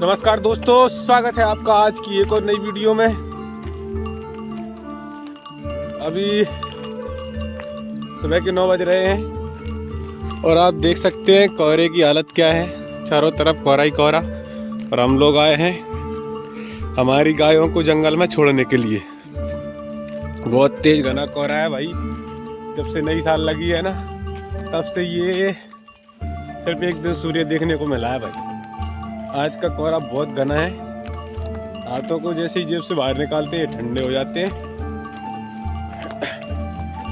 नमस्कार दोस्तों, स्वागत है आपका आज की एक और नई वीडियो में। अभी सुबह के 9 बज रहे हैं और आप देख सकते हैं कोहरे की हालत क्या है। चारों तरफ कोहरा ही कोहरा। और हम लोग आए हैं हमारी गायों को जंगल में छोड़ने के लिए। बहुत तेज घना कोहरा है भाई। जब से नई साल लगी है ना, तब से ये सिर्फ एक दिन सूर्य देखने को मिला है भाई। आज का कोहरा बहुत घना है। हाथों को जैसे ही जेब से बाहर निकालते हैं ठंडे हो जाते हैं।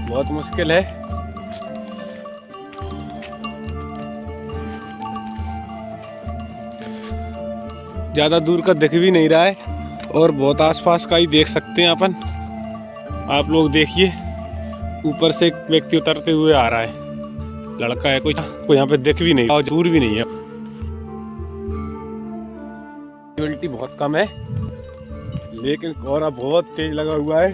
बहुत मुश्किल है। ज़्यादा दूर का दिख भी नहीं रहा है और बहुत आसपास का ही देख सकते हैं अपन। आप लोग देखिए, ऊपर से एक व्यक्ति उतरते हुए आ रहा है। लड़का है, कोई यहाँ पे दिख भी नहीं और दूर भी नहीं है। विजिबिलिटी बहुत कम है, लेकिन कोहरा बहुत तेज लगा हुआ है।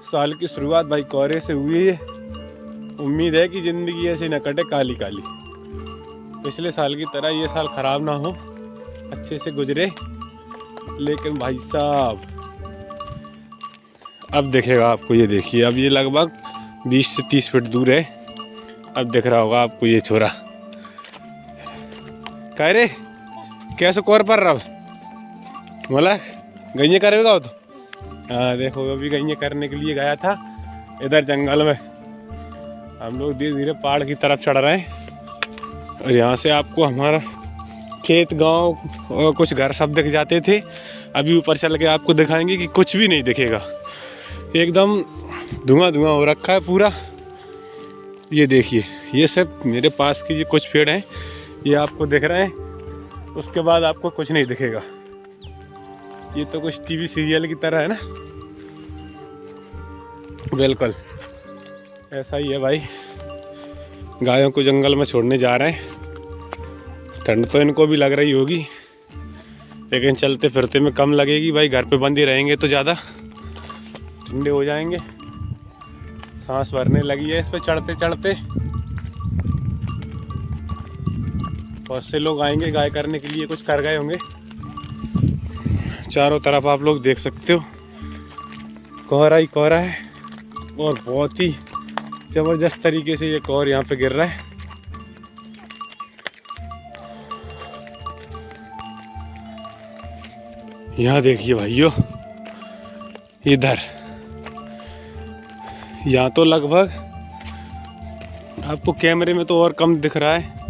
साल की शुरुआत भाई कोहरे से हुई है। उम्मीद है कि जिंदगी ऐसे न कटे काली काली। पिछले साल की तरह ये साल खराब ना हो, अच्छे से गुजरे। लेकिन भाई साहब अब दिखेगा आपको। ये देखिए, अब ये लगभग 20 से 30 फीट दूर है। अब दिख रहा होगा आपको ये छोरा। कह रे कैसे कोर पर रहा बोला गईए करेगा वो तो। हाँ देखो, अभी गईए करने के लिए गया था इधर जंगल में। हम लोग धीरे धीरे पहाड़ की तरफ चढ़ रहे हैं और यहाँ से आपको हमारा खेत, गांव और कुछ घर सब दिख जाते थे। अभी ऊपर चल के आपको दिखाएंगे कि कुछ भी नहीं दिखेगा। एकदम धुआं धुआं हो रखा है पूरा। ये देखिए, ये सब मेरे पास की ये कुछ पेड़ हैं, ये आपको दिख रहे हैं। उसके बाद आपको कुछ नहीं दिखेगा। ये तो कुछ टीवी सीरियल की तरह है ना। बिल्कुल ऐसा ही है भाई। गायों को जंगल में छोड़ने जा रहे हैं। ठंड तो इनको भी लग रही होगी, लेकिन चलते फिरते में कम लगेगी भाई। घर पे बंद ही रहेंगे तो ज़्यादा ठंडे हो जाएंगे। सांस भरने लगी है इस पे चढ़ते चढ़ते। बहुत से लोग आएंगे गाय करने के लिए, कुछ कर गए होंगे। चारों तरफ आप लोग देख सकते हो कोहरा ही कोहरा है और बहुत ही ज़बरदस्त तरीके से ये कोहरा यहाँ पे गिर रहा है। यहाँ देखिए भाइयों, इधर यहाँ तो लगभग आपको कैमरे में तो और कम दिख रहा है।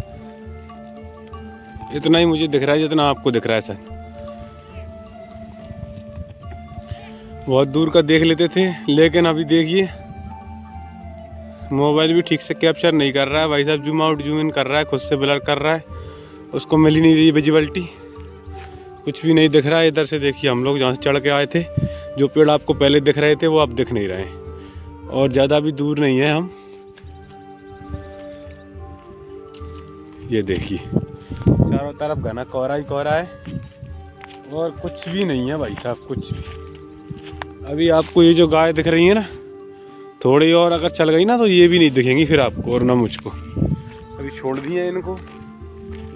इतना ही मुझे दिख रहा है जितना आपको दिख रहा है सर। बहुत दूर का देख लेते थे, लेकिन अभी देखिए मोबाइल भी ठीक से कैप्चर नहीं कर रहा है भाई साहब। जूम आउट जूम इन कर रहा है, खुद से ब्लर कर रहा है। उसको मिल ही नहीं रही विजिबिलिटी, कुछ भी नहीं दिख रहा है। इधर से देखिए, हम लोग जहाँ से चढ़ के आए थे, जो पेड़ आपको पहले दिख रहे थे वो अब दिख नहीं रहे हैं। और ज़्यादा भी दूर नहीं है हम। ये देखिए, चारों तरफ घना कोहरा ही कोहरा है और कुछ भी नहीं है भाई साहब, कुछ भी। अभी आपको ये जो गाय दिख रही है ना, थोड़ी और अगर चल गई ना तो ये भी नहीं दिखेंगी फिर आपको और ना मुझको। अभी छोड़ दिए इनको।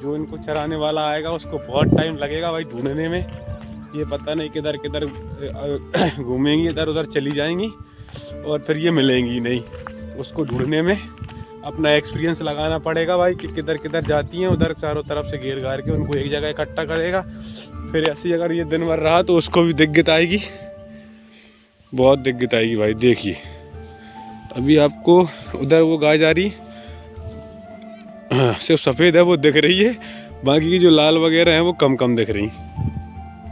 जो इनको चराने वाला आएगा उसको बहुत टाइम लगेगा भाई ढूंढने में। ये पता नहीं किधर किधर घूमेंगी, इधर उधर चली जाएंगी और फिर ये मिलेंगी नहीं। उसको ढूंढने में अपना एक्सपीरियंस लगाना पड़ेगा भाई कि किधर किधर जाती हैं। उधर चारों तरफ से घेर घार के उनको एक जगह इकट्ठा करेगा। फिर ऐसी अगर ये दिन भर रहा तो उसको भी दिक्कत आएगी, बहुत दिक्कत आएगी भाई। देखिए अभी आपको उधर वो गाय जा रही, सिर्फ सफ़ेद है वो दिख रही है। बाकी की जो लाल वगैरह हैं वो कम कम दिख रही।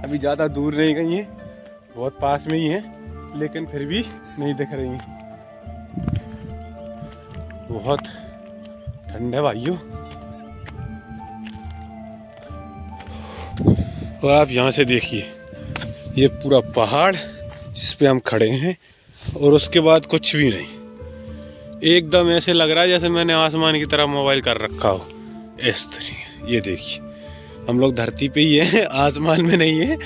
अभी ज़्यादा दूर नहीं गई हैं, बहुत पास में ही हैं, लेकिन फिर भी नहीं दिख रही। बहुत ठंड है भाइयों। और आप यहाँ से देखिए, ये पूरा पहाड़ जिस पे हम खड़े हैं और उसके बाद कुछ भी नहीं। एकदम ऐसे लग रहा है जैसे मैंने आसमान की तरफ मोबाइल कर रखा हो, इस तरीके। ये देखिए, हम लोग धरती पे ही हैं, आसमान में नहीं है,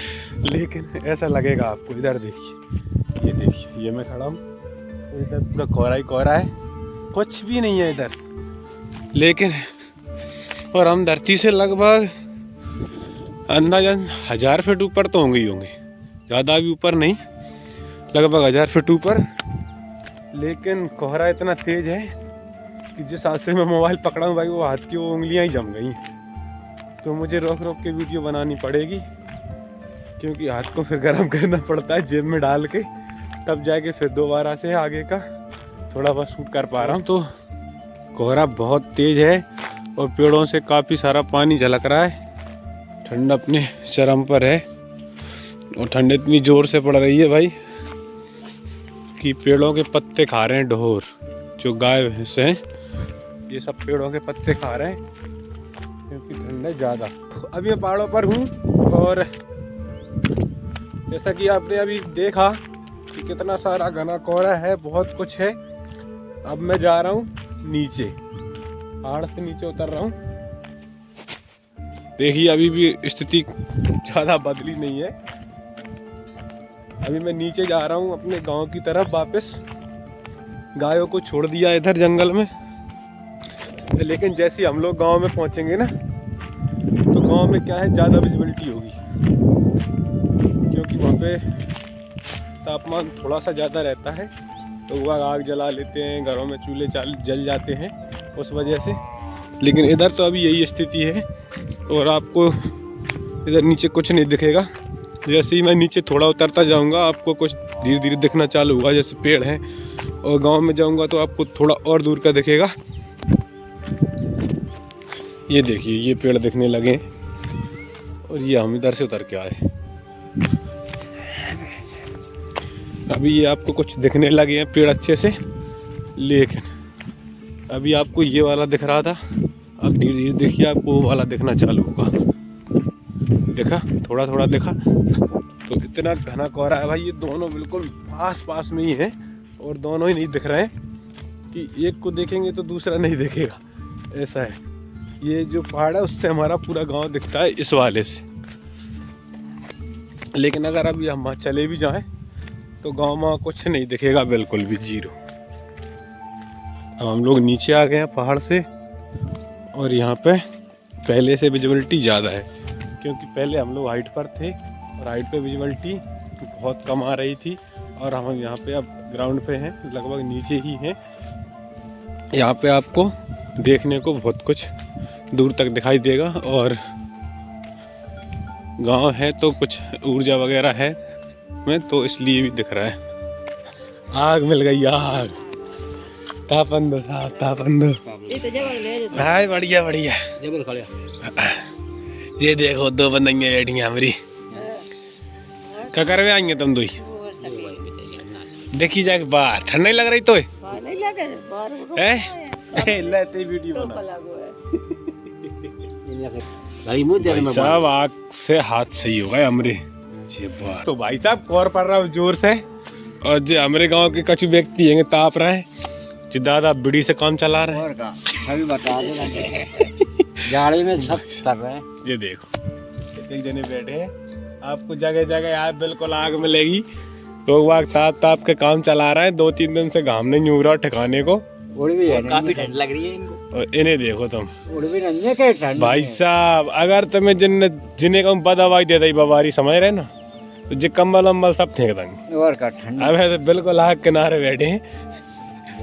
लेकिन ऐसा लगेगा आपको। इधर देखिए, ये देखिए, ये मैं खड़ा हूँ, इधर पूरा कोहरा ही कोहरा है, कुछ भी नहीं है इधर। लेकिन और हम धरती से लगभग अंदाजन 1000 फीट ऊपर तो होंगे ही होंगे, ज़्यादा भी ऊपर नहीं, लगभग 1000 फीट ऊपर। लेकिन कोहरा इतना तेज है कि जिस हाथ से मैं मोबाइल पकड़ा हूँ भाई, वो हाथ की वो उंगलियाँ ही जम गई। तो मुझे रोक रोक के वीडियो बनानी पड़ेगी, क्योंकि हाथ को फिर गर्म करना पड़ता है जेब में डाल के, तब जाके फिर दोबारा से आगे का थोड़ा बहुत शूट कर पा रहा हूँ। तो कोहरा बहुत तेज है और पेड़ों से काफ़ी सारा पानी झलक रहा है। ठंड अपने चरम पर है और ठंड इतनी ज़ोर से पड़ रही है भाई कि पेड़ों के पत्ते खा रहे हैं ढोर, जो गाय भैंस हैं ये सब पेड़ों के पत्ते खा रहे हैं, क्योंकि ठंड है ज़्यादा। अभी मैं पहाड़ों पर हूँ और जैसा कि आपने अभी देखा कि कितना सारा घना कोहरा है, बहुत कुछ है। अब मैं जा रहा हूँ नीचे, पहाड़ से नीचे उतर रहा हूँ। देखिए अभी भी स्थिति ज़्यादा बदली नहीं है। अभी मैं नीचे जा रहा हूँ अपने गांव की तरफ वापस। गायों को छोड़ दिया इधर जंगल में, लेकिन जैसे हम लोग गांव में पहुँचेंगे ना, तो गांव में क्या है, ज़्यादा विजिबिलिटी होगी, क्योंकि वहाँ पे तापमान थोड़ा सा ज़्यादा रहता है, तो वो आग जला लेते हैं, घरों में चूल्हे जल जाते हैं उस वजह से। लेकिन इधर तो अभी यही स्थिति है और आपको इधर नीचे कुछ नहीं दिखेगा। जैसे ही मैं नीचे थोड़ा उतरता जाऊंगा, आपको कुछ धीरे धीरे दिखना चालू होगा, जैसे पेड़ हैं। और गांव में जाऊंगा तो आपको थोड़ा और दूर का दिखेगा। ये देखिए, ये पेड़ दिखने लगे और ये हम इधर से उतर के आए। अभी ये आपको कुछ दिखने लगे हैं पेड़ अच्छे से, लेकिन अभी आपको ये वाला दिख रहा था, अब धीरे धीरे देखिए आपको वो वाला दिखना चालू होगा। देखा, थोड़ा थोड़ा देखा। तो इतना घना कोहरा है भाई, ये दोनों बिल्कुल पास पास में ही हैं और दोनों ही नहीं दिख रहे हैं कि एक को देखेंगे तो दूसरा नहीं दिखेगा, ऐसा है। ये जो पहाड़ है उससे हमारा पूरा गांव दिखता है इस वाले से। लेकिन अगर अभी हम वहाँ चले भी जाएं तो गांव में कुछ नहीं दिखेगा, बिल्कुल भी जीरो। अब हम लोग नीचे आ गए हैं पहाड़ से और यहाँ पे पहले से विजिबिलिटी ज़्यादा है, क्योंकि पहले हम लोग हाइट पर थे और हाइट पे विजिबिलिटी बहुत कम आ रही थी, और हम यहाँ पे अब ग्राउंड पे हैं, लगभग नीचे ही हैं। यहाँ पे आपको देखने को बहुत कुछ दूर तक दिखाई देगा, और गांव है तो कुछ ऊर्जा वगैरह है में, तो इसलिए भी दिख रहा है। आग मिल गई, आग। तापन दो साहब, तापन दो भाई। बढ़िया बढ़िया। ये देखो दो बंदियाँ बैठी हैं हमारी। क्या कर रहे आएंगे तुम दो ही? देखी जाए बाहर ठंड नहीं लग रही तो लेते वीडियो बना भाई साहब, आग से हाथ सही हो गए हमरे। तो भाई साहब कोहर पड़ रहा है जोर से, और जो हमारे गांव के कुछ व्यक्ति हैं ताप रहे हैं, जो दादा बीड़ी से काम चला रहे हैं। अभी बता दो जाड़ी में सब कर रहे हैं। ये देखो कितने जने बैठे हैं, आपको जगह जगह यार बिल्कुल आग मिलेगी। लोग वाग ताप ताप के काम चला रहे हैं, 2-3 दिन से घाम नहीं हो रहा ठिकाने को। भी है, काफी ठंड लग रही है इनको। और इन्हें देखो तुम भी नहीं है कि ठंड भाई साहब, अगर तुम्हें जिन्हें कम बदवाई दे दी बवारी, समझ रहे ना, तो जो कम्बल वम्बल सब फेंक देंगे। और का ठंड अब है तो बिल्कुल आग किनारे बैठे हैं।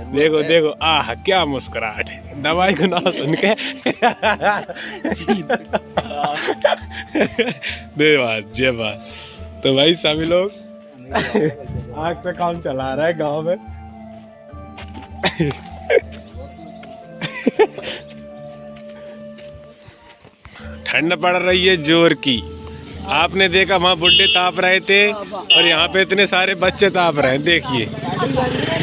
देखो देखो, आह क्या मुस्कुराहट है दवाई को ना सुन के। दे बात जे बात। तो भाई सभी लोग आग से काम चला रहा है गांव में। ठंड पड़ रही है जोर की। आपने देखा वहाँ बुड्ढे ताप रहे थे और यहाँ पे इतने सारे बच्चे ताप रहे हैं। देखिए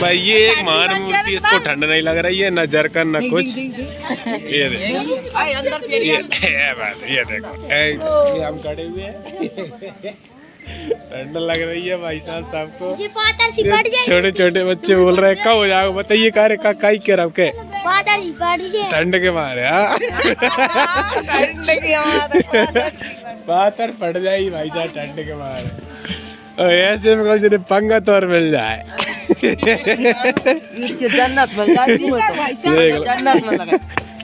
भाई, ये एक महान मूर्ति, इसको ठंड नहीं लग रही है, न जरकन न कुछ। ये देखो, ये देखो, ये हम खड़े हुए हैं। ठंड लग रही है भाई साहब सबको। छोटे छोटे बच्चे बोल रहे हैं कब हो जाओ, बताइए कार्य का काई के रब के ठंड के मारे। पातर पड़ जाएगी भाई साहब ठंड के मारे। ऐसे में कल पंगत और मिल जाए। जन्नत में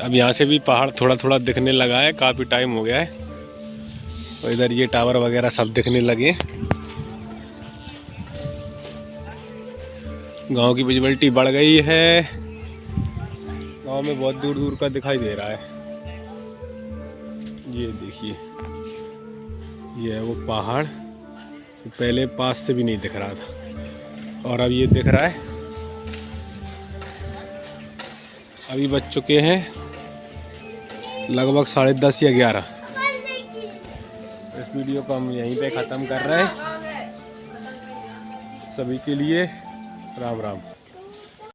अब यहाँ से भी पहाड़ थोड़ा थोड़ा दिखने लगा है, काफ़ी टाइम हो गया है। और इधर ये टावर वगैरह सब दिखने लगे। गांव की विजिबिलिटी बढ़ गई है, गांव में बहुत दूर दूर का दिखाई दे रहा है। ये देखिए, ये है वो पहाड़, पहले पास से भी नहीं दिख रहा था और अब ये दिख रहा है। अभी बज चुके हैं लगभग 10:30 या 11। इस वीडियो को हम यहीं पे ख़त्म कर रहे हैं। सभी के लिए राम राम।